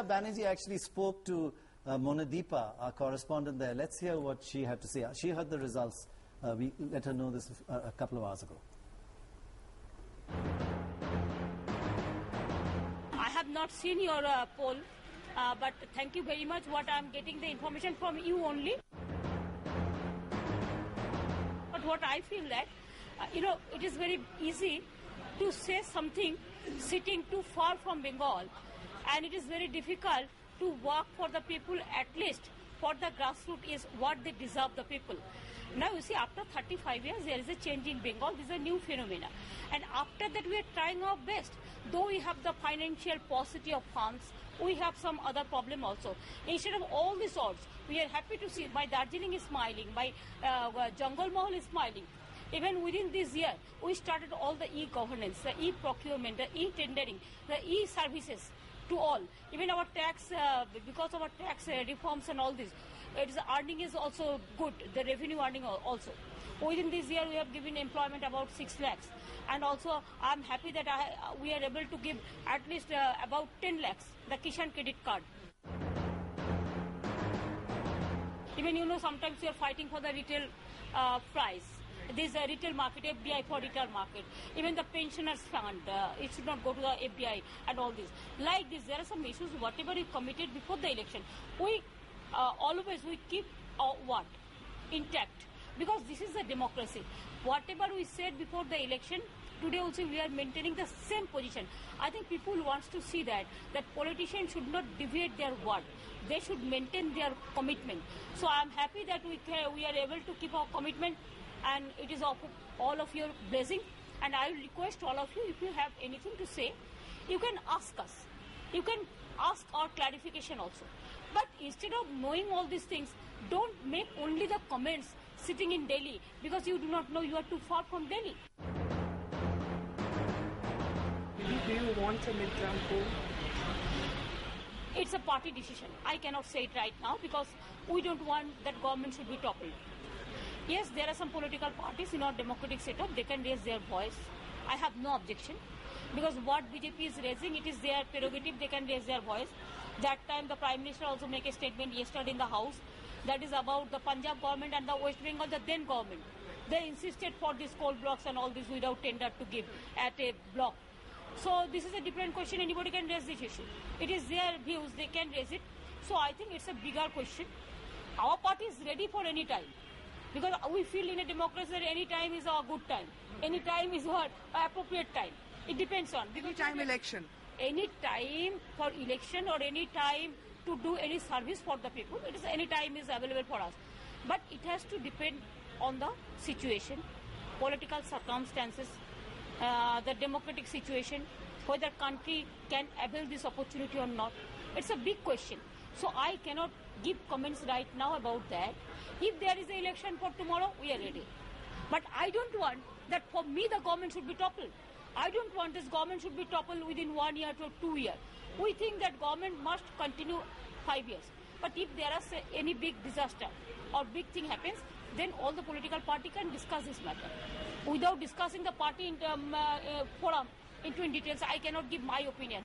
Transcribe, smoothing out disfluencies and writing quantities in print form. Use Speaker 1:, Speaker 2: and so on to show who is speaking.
Speaker 1: Banerjee actually spoke to Monadeepa, our correspondent there. Let's hear what she had to say. She heard the results. We let her know this a couple of hours ago.
Speaker 2: I have not seen your poll, but thank you very much. What I am getting the information from you only. But what I feel that, it is very easy to say something sitting too far from Bengal, and it is very difficult to work for the people, at least for the grassroots is what they deserve, the people. Now you see, after 35 years there is a change in Bengal. This is a new phenomena, and after that we are trying our best. Though we have the financial paucity of funds, we have some other problem also. Instead of all these odds, we are happy to see my Darjeeling is smiling, my Jungle Mahal is smiling. Even within this year, we started all the e-governance, the e-procurement, the e-tendering, the e-services to all. Even our tax, because of our tax reforms and all this, earning is also good, the revenue earning also. Within this year, we have given employment about 6 lakhs. And also, I'm happy that we are able to give at least about 10 lakhs, the Kishan credit card. Even, sometimes you are fighting for the retail price. There is a retail market, FDI for retail market. Even the pensioners fund, it should not go to the FDI and all this. Like this, there are some issues, whatever you committed before the election. We always keep our word intact, because this is a democracy. Whatever we said before the election, today also we are maintaining the same position. I think people want to see that politicians should not deviate their word. They should maintain their commitment. So I am happy that we are able to keep our commitment, and it is of all of your blessing. And I will request all of you, if you have anything to say, you can ask us. You can ask our clarification also. But instead of knowing all these things, don't make only the comments sitting in Delhi, because you do not know, you are too far from Delhi.
Speaker 3: Do you want a midterm poll?
Speaker 2: It's a party decision. I cannot say it right now, because we don't want that government should be toppled. Yes, there are some political parties in our democratic setup, they can raise their voice. I have no objection, because what BJP is raising, it is their prerogative, they can raise their voice. That time the Prime Minister also made a statement yesterday in the House, that is about the Punjab government and the West Bengal, the then government. They insisted for these coal blocks and all this without tender to give at a block. So this is a different question, anybody can raise this issue. It is their views, they can raise it. So I think it's a bigger question. Our party is ready for any time, because we feel in a democracy that any time is a good time. Any time is what? Appropriate time. It depends on.
Speaker 3: Any time election.
Speaker 2: Any time for election or any time to do any service for the people, it is any time is available for us. But it has to depend on the situation, political circumstances, the democratic situation, whether country can avail this opportunity or not. It's a big question. So I cannot give comments right now about that. If there is an election for tomorrow, we are ready. But I don't want that for me the government should be toppled. I don't want this government should be toppled within 1 year to 2 years. We think that government must continue 5 years. But if there is any big disaster or big thing happens, then all the political party can discuss this matter. Without discussing the party in forum in details, I cannot give my opinion.